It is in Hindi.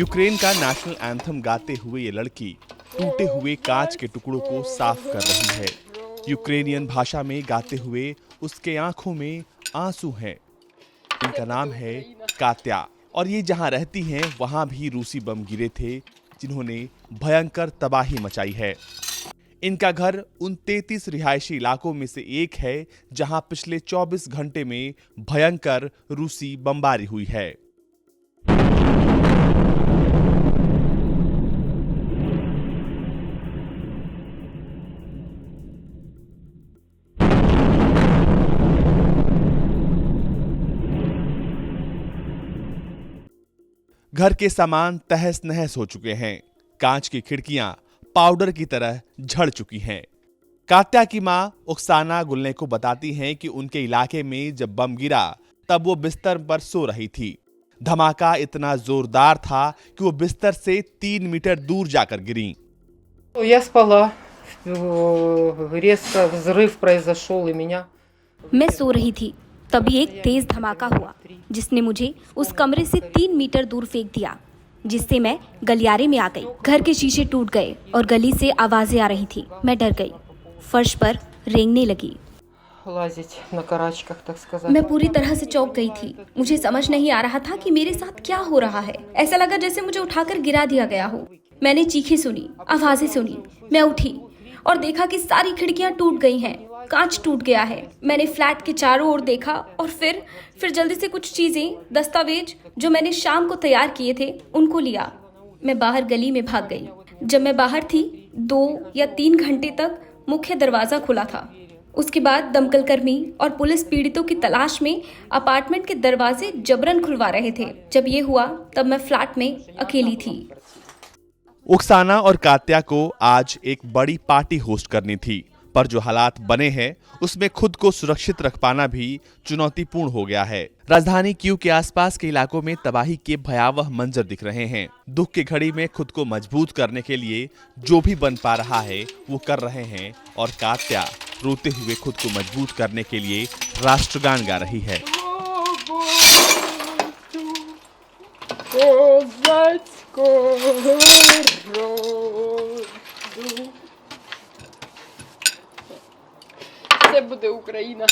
यूक्रेन का नेशनल एंथम गाते हुए ये लड़की टूटे हुए कांच के टुकड़ों को साफ कर रही है। यूक्रेनियन भाषा में गाते हुए उसके आंखों में आंसू हैं। इनका नाम है कात्या और ये जहां रहती हैं वहां भी रूसी बम गिरे थे जिन्होंने भयंकर तबाही मचाई है। इनका घर उन 33 रिहायशी इलाकों में से एक है जहां पिछले 24 घंटे में भयंकर रूसी बमबारी हुई है। घर के सामान तहस नहस हो चुके हैं। कांच की खिड़कियां पाउडर की तरह झड़ चुकी हैं। कात्या की मां ओक्साना गुल्ने को बताती हैं कि उनके इलाके में जब बम गिरा तब वो बिस्तर पर सो रही थी। धमाका इतना जोरदार था कि वो बिस्तर से 3 मीटर दूर जाकर गिरी। मैं सो रही थी, तभी एक तेज धमाका हुआ जिसने मुझे उस कमरे से 3 मीटर दूर फेंक दिया, जिससे मैं गलियारे में आ गई। घर के शीशे टूट गए और गली से आवाजें आ रही थी। मैं डर गई, फर्श पर रेंगने लगी। मैं पूरी तरह से चौंक गई थी। मुझे समझ नहीं आ रहा था कि मेरे साथ क्या हो रहा है। ऐसा लगा जैसे मुझे उठाकर गिरा दिया गया हो। मैंने चीखें सुनी, आवाजें सुनी। मैं उठी और देखा कि सारी खिड़कियां टूट गई हैं, कांच टूट गया है। मैंने फ्लैट के चारों ओर देखा और फिर जल्दी से कुछ चीजें, दस्तावेज जो मैंने शाम को तैयार किए थे, उनको लिया। मैं बाहर गली में भाग गई। जब मैं बाहर थी 2 या 3 घंटे तक मुख्य दरवाजा खुला था। उसके बाद दमकल कर्मी और पुलिस पीड़ितों की तलाश में अपार्टमेंट के दरवाजे जबरन खुलवा रहे थे। जब ये हुआ तब मैं फ्लैट में अकेली थी। ओक्साना और कात्या को आज एक बड़ी पार्टी होस्ट करनी थी, पर जो हालात बने हैं उसमें खुद को सुरक्षित रख पाना भी चुनौतीपूर्ण हो गया है। राजधानी कीव के आसपास के इलाकों में तबाही के भयावह मंजर दिख रहे हैं। दुख की घड़ी में खुद को मजबूत करने के लिए जो भी बन पा रहा है वो कर रहे हैं और कात्या रोते हुए खुद को मजबूत करने के लिए राष्ट्रगान गा रही है। Це буде Україна.